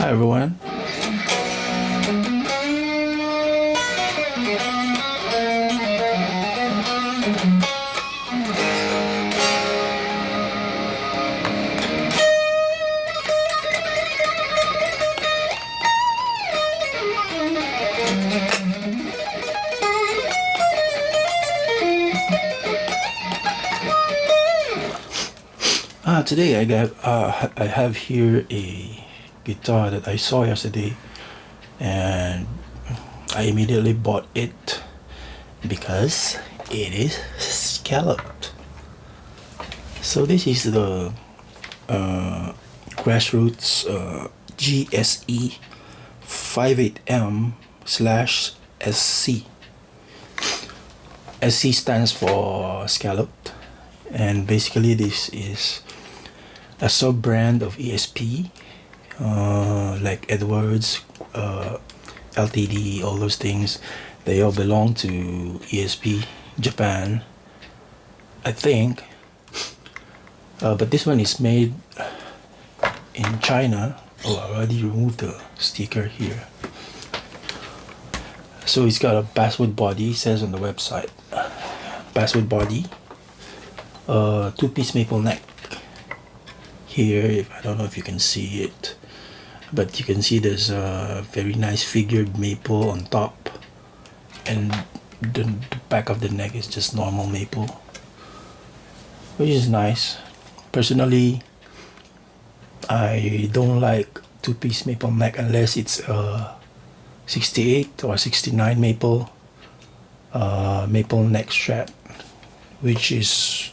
Hi everyone. Today I have here a guitar that I saw yesterday, and I immediately bought it because it is scalloped. So this is the Grassroots G-SE-58M / SC. SC stands for scalloped, and basically this is a sub-brand of ESP, like Edwards, LTD, all those things. They all belong to ESP Japan, I think. But this one is made in China. Oh, I already removed the sticker here. So it's got a basswood body, says on the website. Basswood body, two-piece maple neck. Here, I don't know if you can see it, but you can see there's a very nice figured maple on top, and the back of the neck is just normal maple, which is nice. Personally, I don't like two-piece maple neck unless it's a 68 or 69 maple neck strat, which is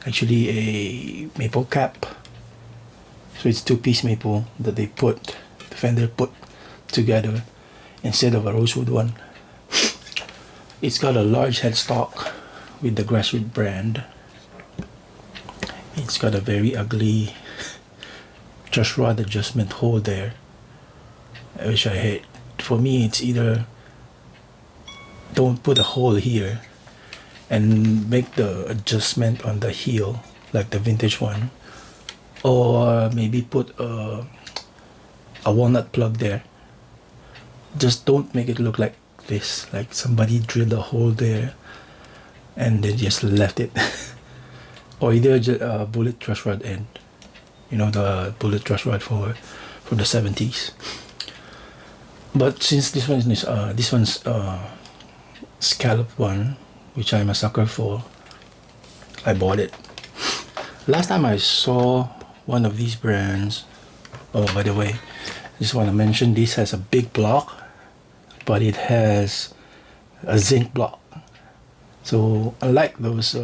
actually a maple cap. So it's two-piece maple that the Fender put together instead of a rosewood one. It's got a large headstock with the Grassroots brand. It's got a very ugly truss rod adjustment hole there, which I hate. For me, it's either don't put a hole here and make the adjustment on the heel like the vintage one, or maybe put a walnut plug there. Just don't make it look like this, like somebody drilled a hole there and then just left it. Or either a bullet truss rod end, you know, the bullet truss rod for the 70s. But since this one's scalloped one, which I'm a sucker for, I bought it. Last time I saw one of these brands, oh, by the way, just want to mention this has a big block, but it has a zinc block. So unlike those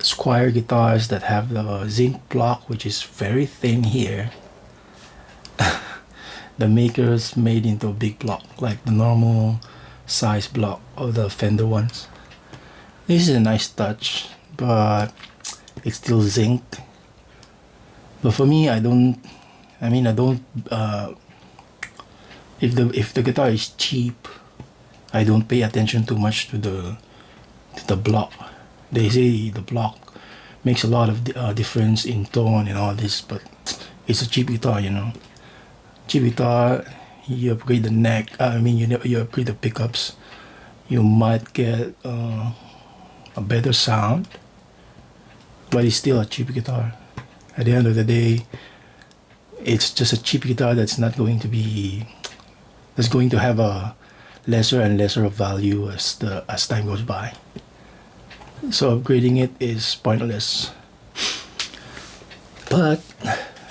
Squire guitars that have the zinc block, which is very thin here, the makers made into a big block, like the normal size block of the Fender ones. This is a nice touch, but it's still zinc. But for me, if the guitar is cheap, I don't pay attention too much to the block. They say the block makes a lot of difference in tone and all this, but it's a cheap guitar, you know. Cheap guitar, you upgrade the neck. You upgrade the pickups, you might get a better sound, but it's still a cheap guitar. At the end of the day, it's just a cheap guitar that's going to have a lesser and lesser of value as time goes by. So upgrading it is pointless. But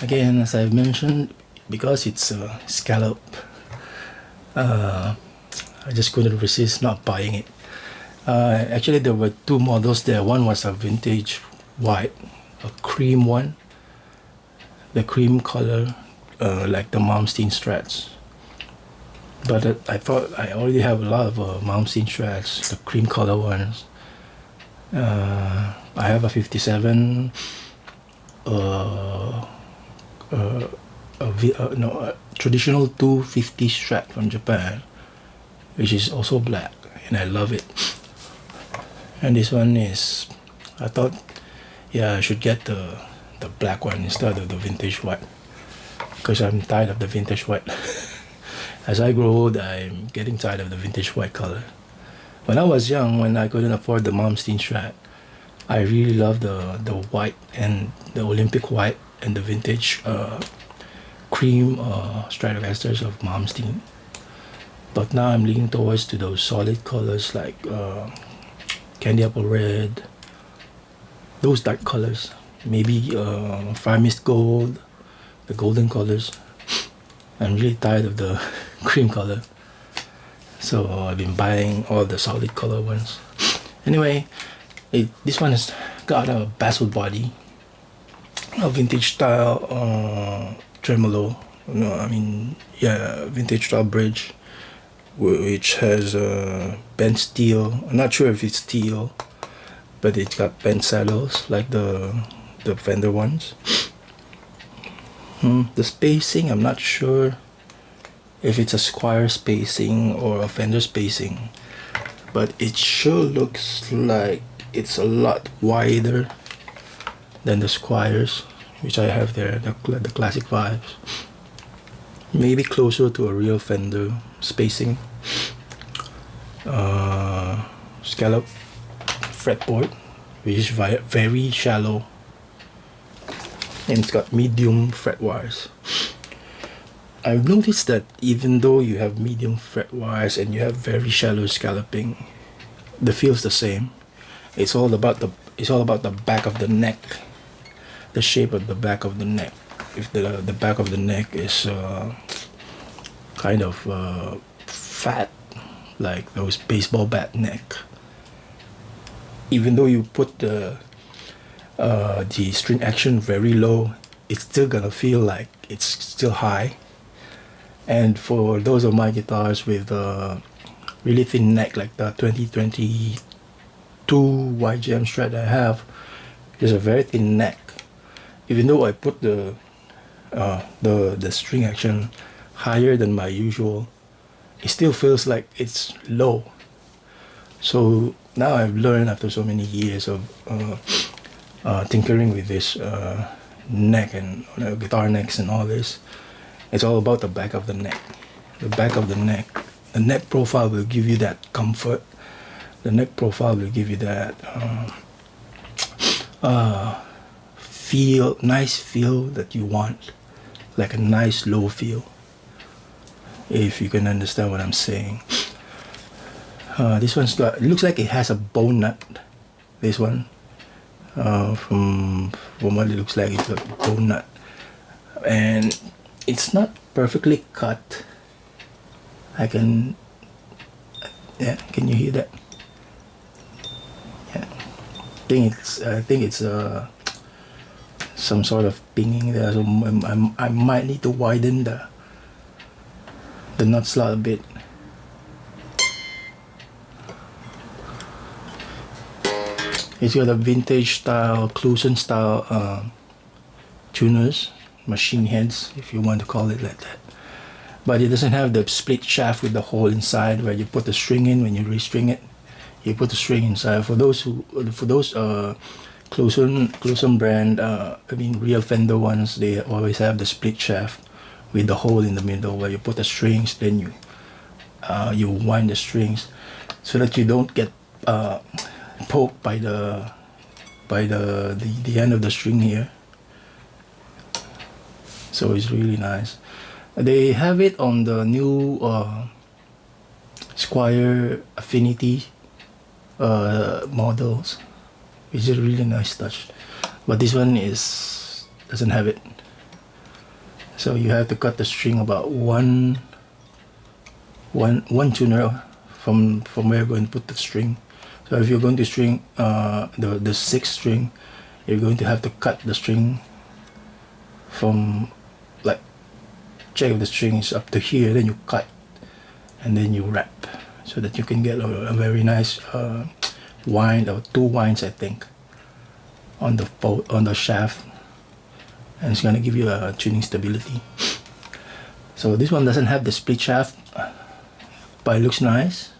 again, as I've mentioned, because it's a scallop, I just couldn't resist not buying it. Actually, there were two models there. One was a vintage white, a cream one, the cream color, like the Malmsteen Strats. But I thought I already have a lot of Malmsteen Strats, the cream color ones. I have a 57, a traditional 250 Strat from Japan, which is also black, and I love it. And this one is, I thought, yeah, I should get the black one instead of the vintage white. because I'm tired of the vintage white. As I grow old, I'm getting tired of the vintage white color. When I was young, when I couldn't afford the Malmsteen Strat, I really loved the white and the Olympic white and the vintage cream Stratocasters of Malmsteen. But now I'm leaning towards to those solid colors like candy apple red, those dark colors, maybe fire mist gold, the golden colors. I'm really tired of the cream color, so I've been buying all the solid color ones. Anyway, this one has got a bezel body, a vintage style tremolo. No, I mean, yeah, vintage style bridge, which has bent steel. I'm not sure if it's steel, but it's got bent saddles like the Fender ones. The spacing, I'm not sure if it's a Squire spacing or a Fender spacing, but it sure looks like it's a lot wider than the Squires, which I have there, the classic vibes. Maybe closer to a real Fender spacing. Scallop fretboard, which is very shallow, and it's got medium fret wires. I've noticed that even though you have medium fret wires and you have very shallow scalloping, the feel's the same. It's all about the back of the neck, the shape of the back of the neck. If the back of the neck is kind of fat, like those baseball bat neck, even though you put the string action very low, it's still gonna feel like it's still high. And for those of my guitars with really thin neck, like the 2022 YGM Strat I have, there's a very thin neck. Even though I put the string action higher than my usual, it still feels like it's low. So now I've learned, after so many years of tinkering with this neck and guitar necks and all this, it's all about the back of the neck. The back of the neck. The neck profile will give you that comfort. The neck profile will give you that nice feel that you want, like a nice low feel, if you can understand what I'm saying. This one's got, it looks like it has a bone nut. This one, from what it looks like, it's a bone nut, and it's not perfectly cut. Can you hear that? Yeah, I think it's some sort of pinging there. So I might need to widen the nut slot a bit. It's got a vintage style, Cluson style tuners, machine heads, if you want to call it like that. But it doesn't have the split shaft with the hole inside where you put the string in when you restring it. You put the string inside. For those Cluson brand, real Fender ones, they always have the split shaft with the hole in the middle where you put the strings, then you wind the strings so that you don't get poked by the end of the string here. So it's really nice. They have it on the new Squire Affinity models, which is a really nice touch. But this one doesn't have it. So you have to cut the string about one tuner from where you're going to put the string. So if you're going to string the sixth string, you're going to have to cut the string from, like, check if the string is up to here, then you cut and then you wrap so that you can get a very nice wind, or two winds I think, on the shaft, and it's gonna give you a tuning stability. So this one doesn't have the split shaft, but it looks nice.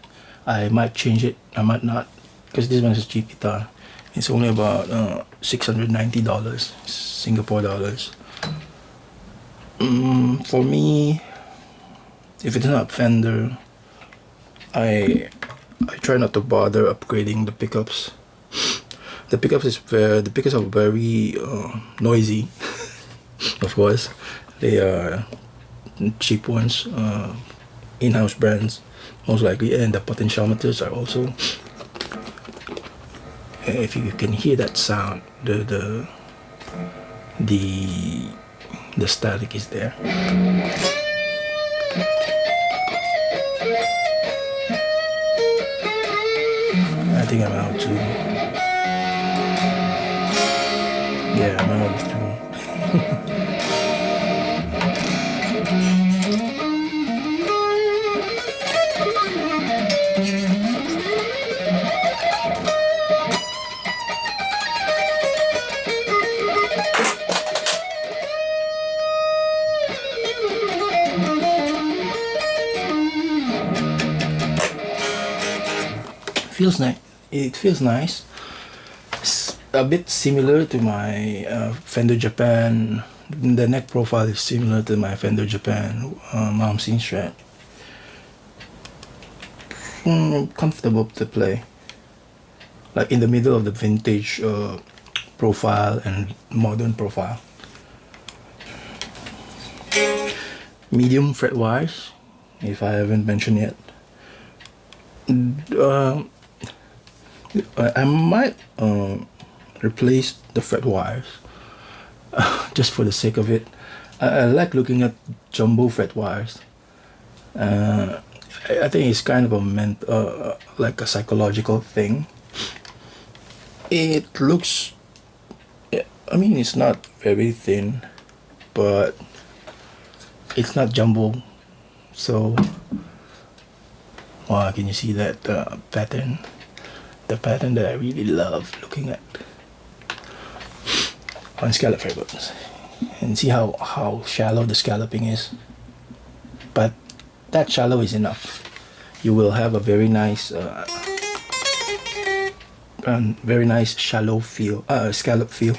I might change it, I might not, because this one is a cheap guitar. It's only about $690 Singapore dollars. For me, if it's not Fender, I try not to bother upgrading the pickups. The pickups are very noisy. Of course, they are cheap ones, in-house brands, most likely, and the potentiometers are also. If you can hear that sound, the static is there. I think I'm out too. Yeah, I'm out too. Feels nice. It feels nice. It's a bit similar to my Fender Japan. The neck profile is similar to my Fender Japan mom scene Strat. Comfortable to play. Like in the middle of the vintage profile and modern profile. Medium fret wires, if I haven't mentioned yet. I might replace the fret wires just for the sake of it. I like looking at jumbo fret wires. I think it's kind of a like a psychological thing. It looks, I mean, it's not very thin, but it's not jumbo. So, wow, can you see that pattern? The pattern that I really love looking at on scallop fretboards, and see how shallow the scalloping is. But that shallow is enough. You will have a very nice shallow feel, scallop feel.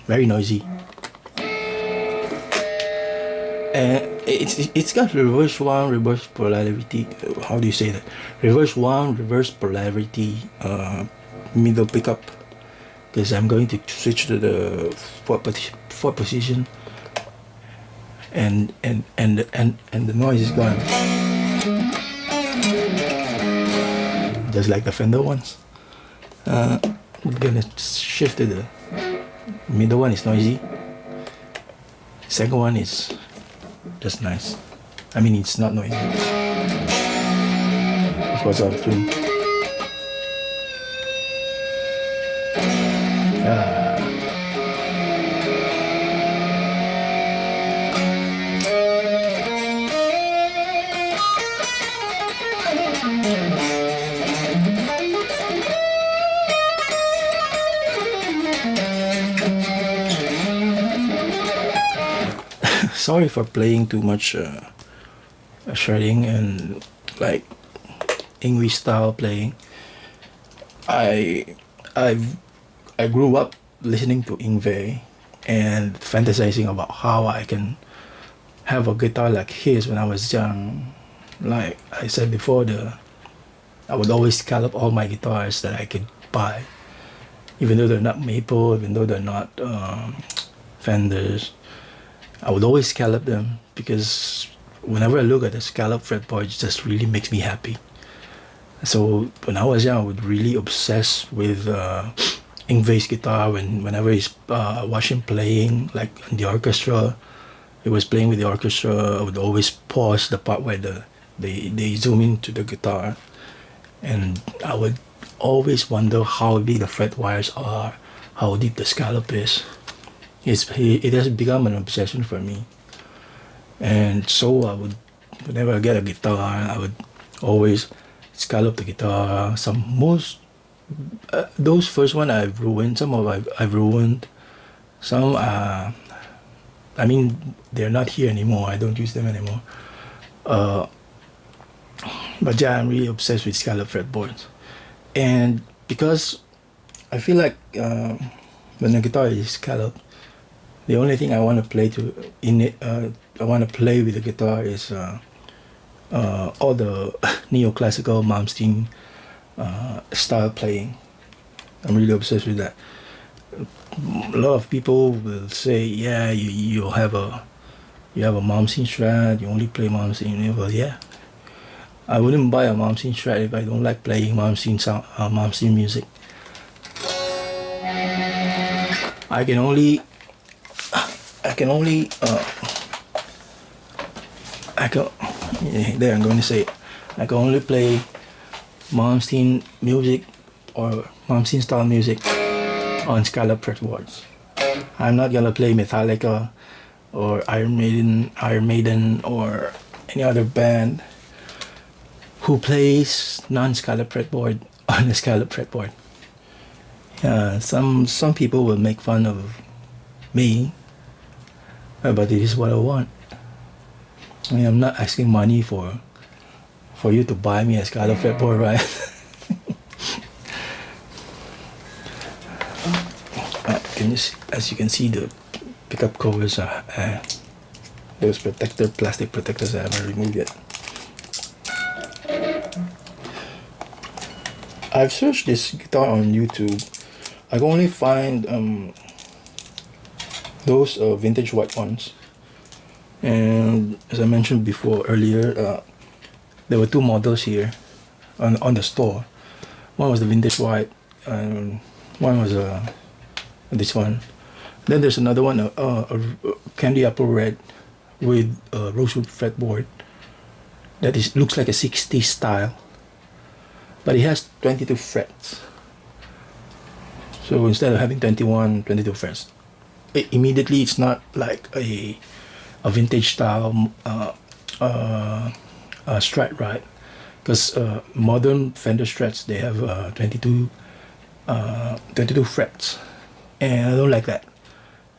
Very noisy. And it's got reverse one, reverse polarity. How do you say that? Reverse one, reverse polarity middle pickup. Because I'm going to switch to the fourth position, and the noise is gone, just like the Fender ones. I'm gonna shift to the middle one. Is noisy. Second one is just nice. I mean, it's not noisy. Of course, I'll tune. Sorry for playing too much shredding and like English style playing. I grew up listening to Yngwie and fantasizing about how I can have a guitar like his when I was young. Like I said before, I would always scallop all my guitars that I could buy, even though they're not maple, even though they're not Fenders. I would always scallop them because whenever I look at the scallop fretboard, it just really makes me happy. So when I was young, I would really obsess with Yngwie's guitar. Whenever he's watch him playing, like in the orchestra, he was playing with the orchestra, I would always pause the part where they zoom into the guitar, and I would always wonder how big the fret wires are, how deep the scallop is. It has become an obsession for me, and so I would, whenever I get a guitar, I would always scallop the guitar. Those first one I've ruined. I've ruined. Some, I mean, they're not here anymore. I don't use them anymore. But yeah, I'm really obsessed with scallop fretboards. And because I feel like when the guitar is scalloped, the only thing I want to play I want to play with the guitar is all the neoclassical Malmsteen style playing. I'm really obsessed with that. A lot of people will say, "Yeah, you have a Malmsteen Strat. You only play Malmsteen." Well, yeah, I wouldn't buy a Malmsteen Strat if I don't like playing Malmsteen music. I can only there, I'm going to say it. I can only play Malmsteen music or Malmsteen style music on scallop fretboards. I'm not gonna play Metallica or Iron Maiden or any other band who plays non-scallop fretboard on a scallop fretboard. Some people will make fun of me, but it is what I want. I mean, I'm not asking money for you to buy me a scallop fretboard, right? As you can see, the pickup covers are those plastic protectors I haven't removed yet. I've searched this guitar on YouTube. I can only find those vintage white ones. And as I mentioned before earlier, there were two models here on the store. One was the vintage white, and one was this one. Then there's another one, a candy apple red with a rosewood fretboard that looks like a 60s style, but it has 22 frets. So instead of having 22 frets, immediately it's not like a vintage style Strat, right? Because modern Fender Strats, they have 22 frets, and I don't like that.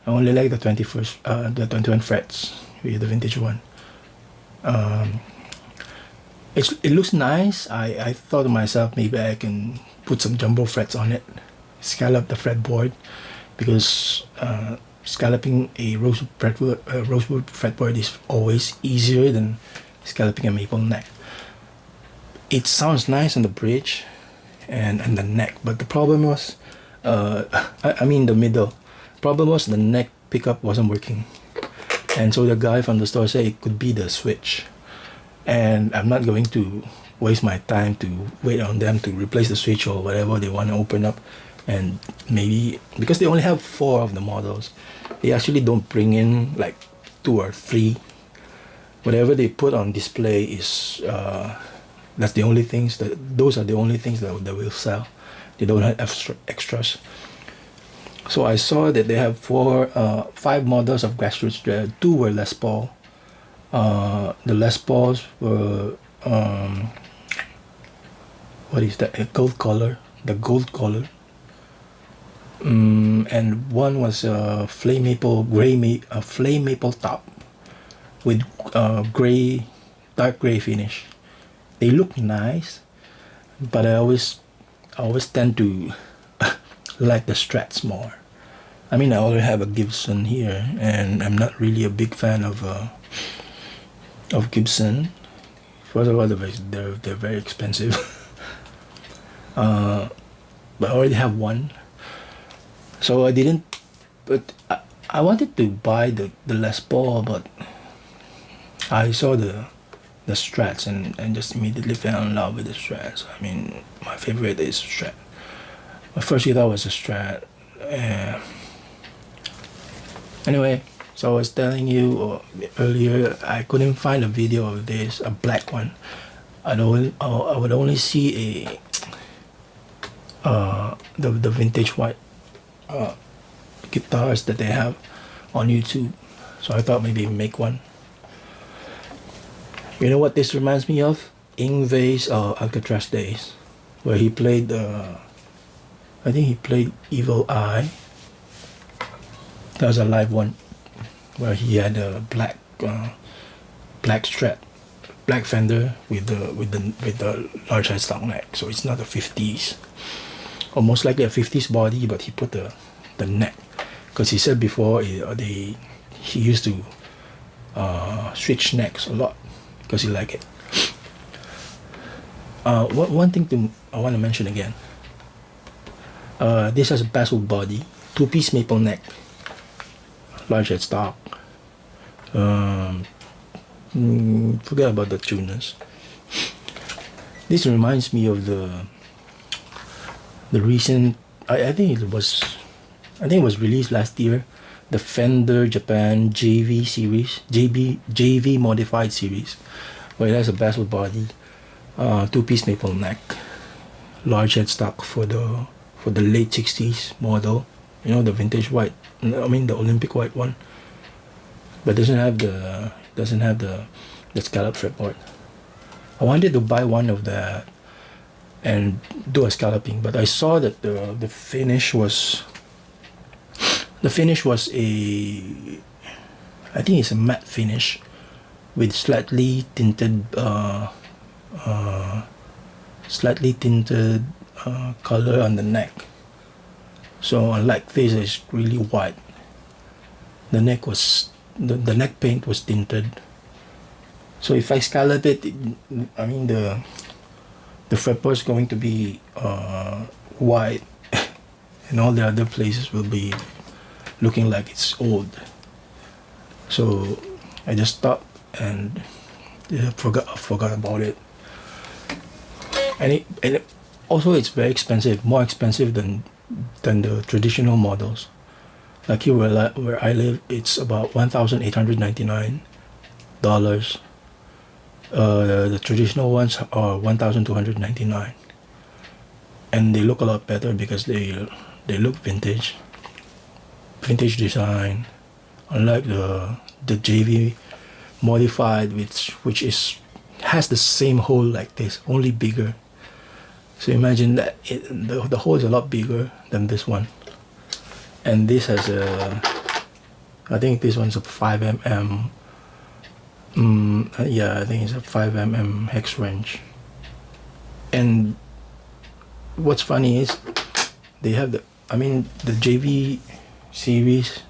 I only like the 21 frets with the vintage one. It looks nice. I thought to myself, maybe I can put some jumbo frets on it, scallop the fretboard, because scalloping a rosewood fretboard is always easier than scalloping a maple neck. It sounds nice on the bridge and the neck, but the problem was, I mean the middle. Problem was the neck pickup wasn't working, and so the guy from the store said it could be the switch, and I'm not going to waste my time to wait on them to replace the switch or whatever they want to open up. And maybe because they only have 4 of the models, they actually don't bring in like 2 or 3. Whatever they put on display is those are the only things that will sell. They don't have extras. So I saw that they have 5 models of Grassroots. 2 were Les Paul. The Les Pauls were what is that? A gold color. The gold color. And one was a flame maple top with dark gray finish. They look nice, but I always tend to like the Strats more. I mean, I already have a Gibson here, and I'm not really a big fan of Gibson. First of all, they're very expensive. But I already have one, so I didn't. But I wanted to buy the Les Paul, but I saw the Strats and just immediately fell in love with the Strats. I mean, my favorite is Strat. My first guitar was a Strat. Anyway, so I was telling you earlier, I couldn't find a video of this, a black one. I would only see the vintage white guitars that they have on YouTube. So I thought maybe make one. You know what this reminds me of? Yngwie's Alcatraz days, where he played I think he played Evil Eye. That was a live one where he had a black black fender with the large headstock neck. So it's not a 50s, or most likely a 50s body, but he put the neck, because he said before he used to switch necks a lot because he liked it. One thing I want to mention again. This has a basswood body, 2-piece maple neck, large headstock. Forget about the tuners. This reminds me of the recent. I think it was released last year. The Fender Japan JV series, JV modified series, where it has a basswood body, 2-piece maple neck, large headstock for the late 60s model. You know, the vintage white. I mean the Olympic white one. But doesn't have the scallop fretboard. I wanted to buy one of that and do a scalloping, but I saw that the finish was a, I think it's a matte finish with slightly tinted color on the neck. So unlike this, it's really white. The neck paint was tinted. So if I scallop it, I mean the fretboard is going to be white, and all the other places will be looking like it's old. So I just stopped and forgot about it. And also it's very expensive, more expensive than the traditional models. Like here where I live, it's about $1,899. The traditional ones are $1,299, and they look a lot better because they look vintage design, unlike the JV modified, which has the same hole like this, only bigger. So imagine that the hole is a lot bigger than this one, and this has I think this one's a 5mm. Yeah, I think it's a 5mm hex wrench. And what's funny is they have the JV series,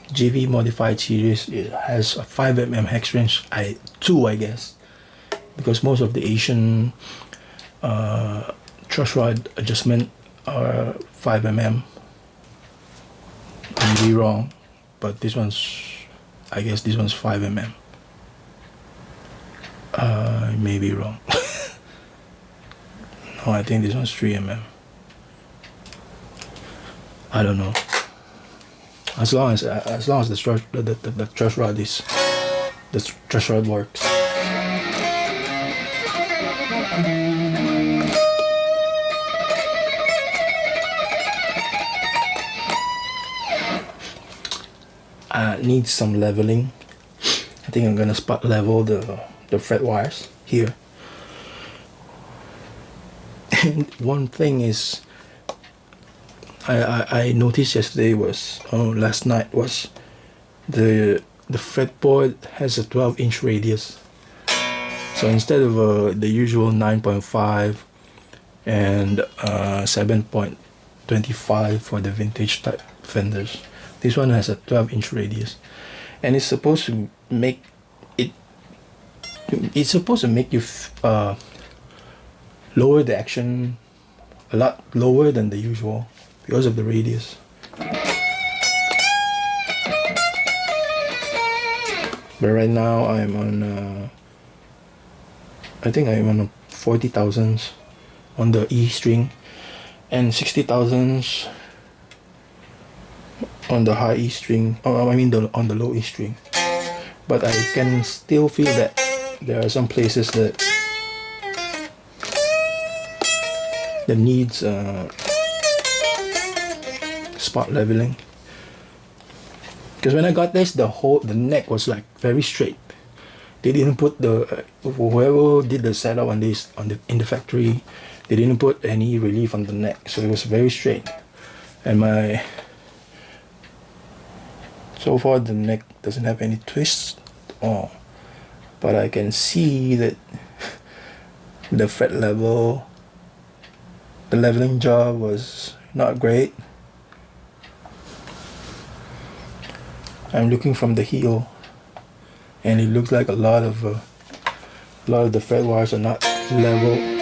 JV modified series, it has a 5mm hex wrench, two I guess, because most of the Asian truss rod adjustment are 5mm. I may be wrong, but I guess this one's 5mm. I may be wrong. No, I think this one's 3mm. I don't know. As long as the truss rod works. Needs some leveling. I think I'm gonna spot level the fret wires here. And one thing is I noticed last night was the fretboard has a 12-inch radius. So instead of the usual 9.5 and 7.25 for the vintage type fenders, this one has a 12-inch radius, and it's supposed to make you lower the action a lot lower than the usual because of the radius. But right now I'm on I think I'm on 40 thousandths on the E string and 60 thousandths on the high E string, on the low E string. But I can still feel that there are some places that needs spot leveling. Because when I got this, the neck was like very straight. They didn't put whoever did the setup on this in the factory, they didn't put any relief on the neck, so it was very straight. And So far the neck doesn't have any twists at all, but I can see that the fret level, the leveling job was not great. I'm looking from the heel, and it looks like a lot of the fret wires are not level.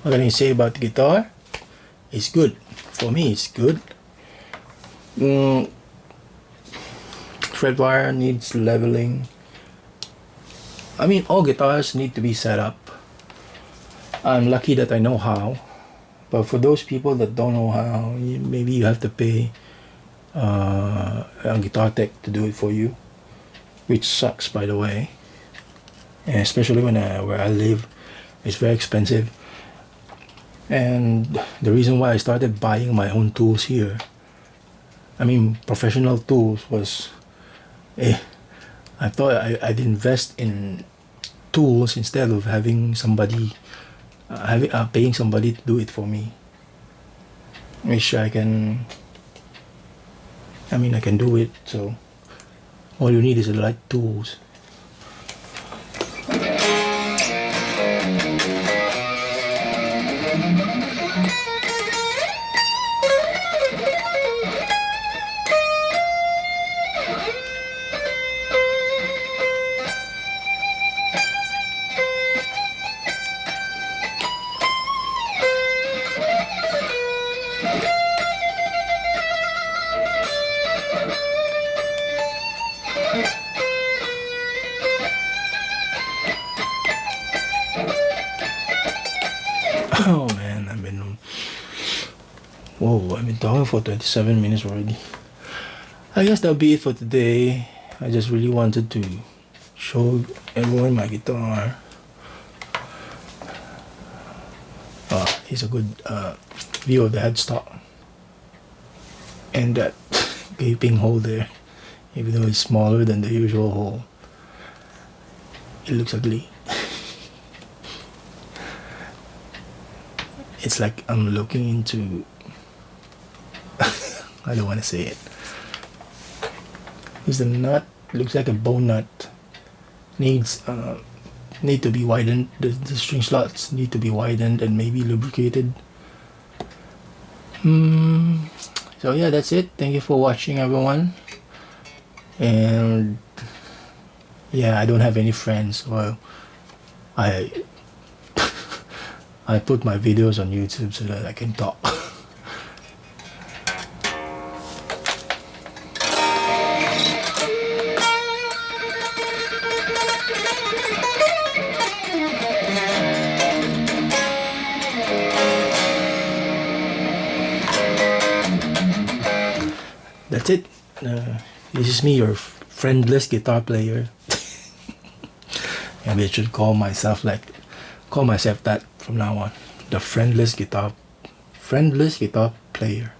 What can I say about the guitar? It's good. For me, it's good. Fret wire needs leveling. I mean, all guitars need to be set up. I'm lucky that I know how. But for those people that don't know how, maybe you have to pay a guitar tech to do it for you, which sucks, by the way. And especially where I live, it's very expensive. And the reason why I started buying my own tools here, I mean professional tools, was I thought I'd invest in tools instead of having somebody paying somebody to do it for me, which I can do it. So all you need is the right tools. Oh man, I've been talking for 27 minutes already. I guess that'll be it for today. I just really wanted to show everyone my guitar. Here's a good view of the headstock and that gaping hole there. Even though it's smaller than the usual hole, it looks ugly. It's like I'm looking into I don't want to say it. Here's the nut. Looks like a bone nut. Need to be widened. The string slots need to be widened and maybe lubricated. So yeah, that's it. Thank you for watching, everyone. And yeah, I don't have any friends. Well, I put my videos on YouTube so that I can talk. That's it. This is me, your friendless guitar player. Maybe I should call myself that from now on. The friendless guitar player.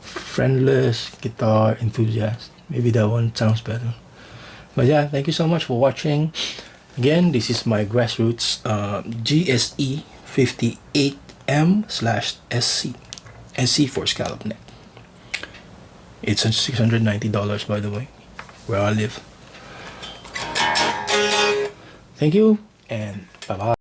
Friendless guitar enthusiast. Maybe that one sounds better. But yeah, thank you so much for watching. Again, this is my Grassroots GSE-58M/SC. SC for scallop neck. It's $690, by the way, where I live. Thank you, and bye-bye.